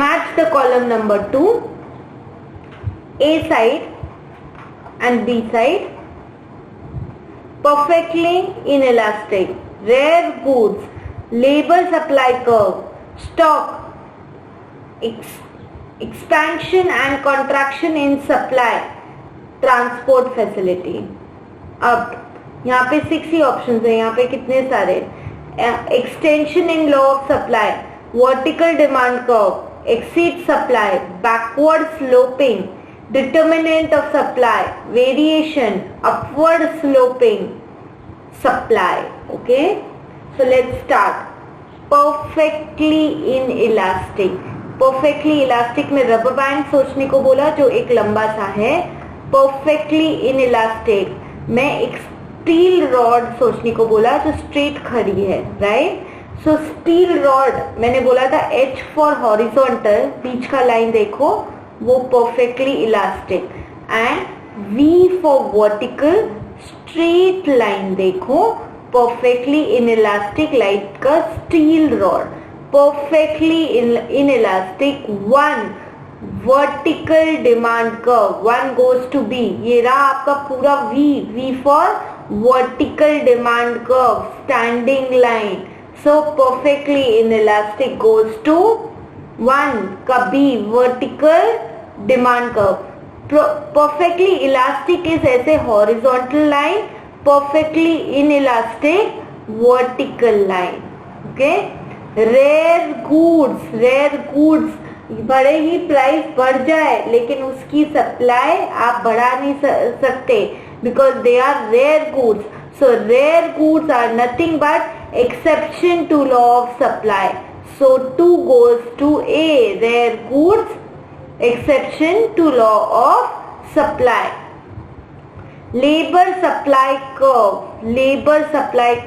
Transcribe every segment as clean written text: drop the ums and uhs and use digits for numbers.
match the column number 2, A side and B side. Perfectly inelastic, rare goods, labor supply curve, stock, expansion and contraction in supply, transport facility. अब यहाँ पे 6 ही options है, यहाँ पे कितने सारे, extension in law of supply, vertical demand curve, exceed supply, backward sloping, determinant of supply, variation, upward sloping supply. Okay, so let's start. Perfectly in elastic. Perfectly elastic में rubber band सोचने को बोला जो एक लंबा सा है. परफेक्टली इन इलास्टिक में एक स्टील रॉड सोचने को बोला जो स्ट्रेट खड़ी है. राइट, सो स्टील रॉड मैंने बोला था H फॉर हॉरिजॉन्टल, बीच का लाइन देखो वो perfectly elastic, and V for vertical, straight line देखो परफेक्टली इन इलास्टिक लाइक का steel rod. Perfectly inelastic, 1 vertical demand curve, 1 goes to B. ये रहा आपका पूरा V for vertical demand curve, standing line. So perfectly inelastic goes to 1 का B, vertical demand curve. Perfectly elastic is ऐसे horizontal line, perfectly inelastic vertical line. Okay, rare goods भले ही price बढ़ जाए लेकिन उसकी supply आप बढ़ा नहीं सकते because they are rare goods. So rare goods are nothing but exception to law of supply. So 2 goes to A, rare goods, exception to law of supply. Labour supply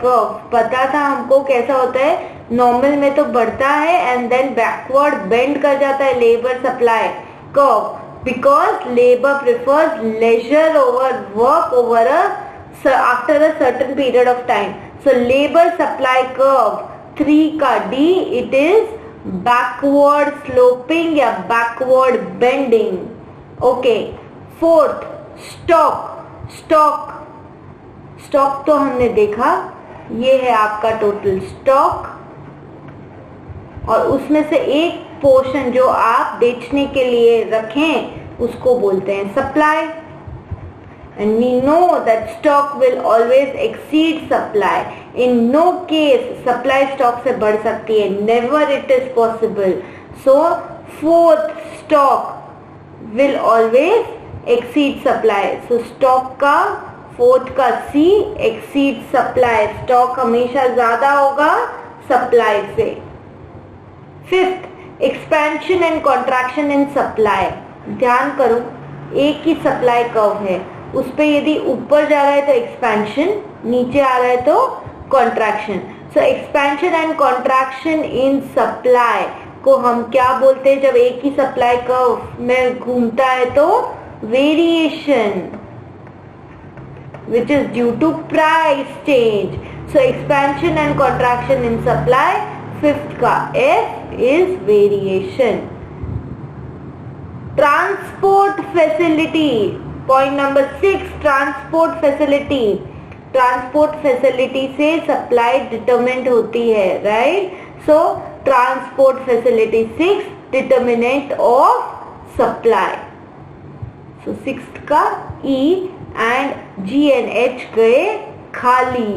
curve पता था हमको कैसा होता है. नॉर्मल में तो बढ़ता है एंड देन बैकवर्ड बेंड कर जाता है labour supply curve, because labour prefers leisure over work over after a certain period of time. So labour supply curve 3 का D, it is backward sloping या backward bending. Okay, 4th stock तो हमने देखा, ये है आपका टोटल स्टॉक, और उसमें से एक पोर्शन जो आप बेचने के लिए रखें उसको बोलते हैं supply. And we know that stock will always exceed supply. In no case supply stock से बढ़ सकती है, never it is possible. So 4th stock will always exceed supply. So stock का 4th का C, एक्सीड सप्लाई. स्टॉक हमेशा ज्यादा होगा supply से. 5th expansion and contraction in supply. ध्यान करो, एक ही सप्लाई कर्व है, उस पे यदि ऊपर जा रहा है तो एक्सपेंशन, नीचे आ रहा है तो contraction. So expansion and contraction in supply को हम क्या बोलते हैं जब एक ही सप्लाई कर्व में घूमता है? तो variation, which is due to price change. So expansion and contraction in supply. 5th का F is variation. Transport facility. Point number 6, transport facility. Transport facility से supply determined होती है, right? So transport facility 6, determinant of supply. So 6th का E and G and H गए खाली.